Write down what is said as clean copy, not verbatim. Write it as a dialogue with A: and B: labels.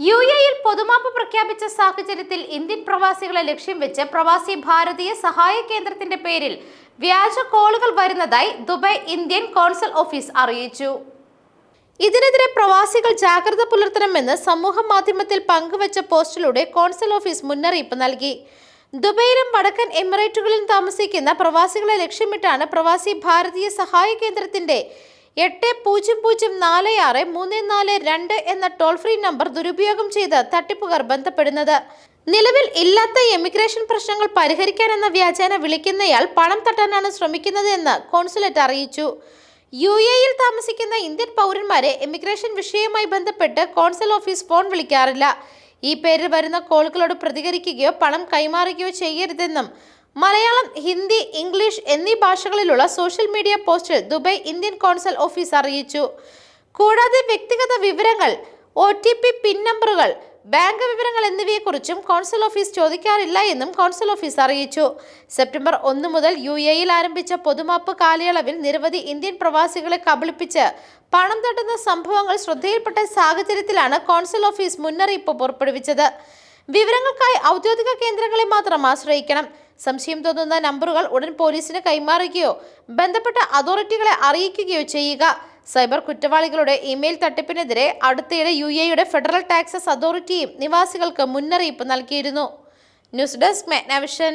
A: യുഎഇയിൽ പൊതുമാപ്പ് പ്രഖ്യാപിച്ച സാഹചര്യത്തിൽ ഇന്ത്യൻ പ്രവാസികളെ ലക്ഷ്യം വെച്ച് പ്രവാസി ഭാരതീയ സഹായ കേന്ദ്രത്തിന്റെ പേരിൽ വ്യാജ കോളുകൾ വരുന്നതായി ദുബായ് ഇന്ത്യൻ കോൺസൽ ഓഫീസ് അറിയിച്ചു. ഇതിനെതിരെ പ്രവാസികൾ ജാഗ്രത പുലർത്തണമെന്ന് സമൂഹ മാധ്യമത്തിൽ പങ്കുവച്ച പോസ്റ്റിലൂടെ കോൺസൽ ഓഫീസ് മുന്നറിയിപ്പ് നൽകി. ദുബൈയിലും വടക്കൻ എമിറേറ്റുകളിലും താമസിക്കുന്ന പ്രവാസികളെ ലക്ഷ്യമിട്ടാണ് പ്രവാസി ഭാരതീയ സഹായ കേന്ദ്രത്തിന്റെ 8000463442 എന്ന ടോൾ ഫ്രീ നമ്പർ ദുരുപയോഗം ചെയ്ത് തട്ടിപ്പുകാർ ബന്ധപ്പെടുന്നത്. നിലവിൽ ഇല്ലാത്ത എമിഗ്രേഷൻ പ്രശ്നങ്ങൾ പരിഹരിക്കാനെന്ന വ്യാജേന വിളിക്കുന്നയാൾ പണം തട്ടാനാണ് ശ്രമിക്കുന്നത് എന്ന് കോൺസുലേറ്റ് അറിയിച്ചു. യുഎഇയിൽ താമസിക്കുന്ന ഇന്ത്യൻ പൗരന്മാരെ എമിഗ്രേഷൻ വിഷയവുമായി ബന്ധപ്പെട്ട് കോൺസൽ ഓഫീസ് ഫോൺ വിളിക്കാറില്ല. ഈ പേരിൽ വരുന്ന കോളുകളോട് പ്രതികരിക്കുകയോ പണം കൈമാറുകയോ ചെയ്യരുതെന്നും മലയാളം, ഹിന്ദി, ഇംഗ്ലീഷ് എന്നീ ഭാഷകളിലുള്ള സോഷ്യൽ മീഡിയ പോസ്റ്റിൽ ദുബായ് ഇന്ത്യൻ കോൺസൽ ഓഫീസ് അറിയിച്ചു. കൂടാതെ വ്യക്തിഗത വിവരങ്ങൾ, OTP, പിൻ നമ്പറുകൾ, ബാങ്ക് വിവരങ്ങൾ എന്നിവയെക്കുറിച്ചും കോൺസൽ ഓഫീസ് ചോദിക്കാറില്ല എന്നും കോൺസൽ ഓഫീസ് അറിയിച്ചു. സെപ്റ്റംബർ 1 മുതൽ യുഎഇയിൽ ആരംഭിച്ച പൊതുമാപ്പ് കാലയളവിൽ നിരവധി ഇന്ത്യൻ പ്രവാസികളെ കബളിപ്പിച്ച് പണം തട്ടുന്ന സംഭവങ്ങൾ ശ്രദ്ധയിൽപ്പെട്ട സാഹചര്യത്തിലാണ് കോൺസൽ ഓഫീസ് മുന്നറിയിപ്പ് പുറപ്പെടുവിച്ചത്. വിവരങ്ങൾക്കായി ഔദ്യോഗിക കേന്ദ്രങ്ങളെ മാത്രം ആശ്രയിക്കണം. സംശയം തോന്നുന്ന നമ്പറുകൾ ഉടൻ പോലീസിന് കൈമാറുകയോ ബന്ധപ്പെട്ട അതോറിറ്റികളെ അറിയിക്കുകയോ ചെയ്യുക. സൈബർ കുറ്റവാളികളുടെ ഇമെയിൽ തട്ടിപ്പിനെതിരെ അടുത്തിടെ യുഎഇയുടെ ഫെഡറൽ ടാക്സസ് അതോറിറ്റിയും നിവാസികൾക്ക് മുന്നറിയിപ്പ് നൽകിയിരുന്നു. News desk, മെഗ്നാവിഷൻ.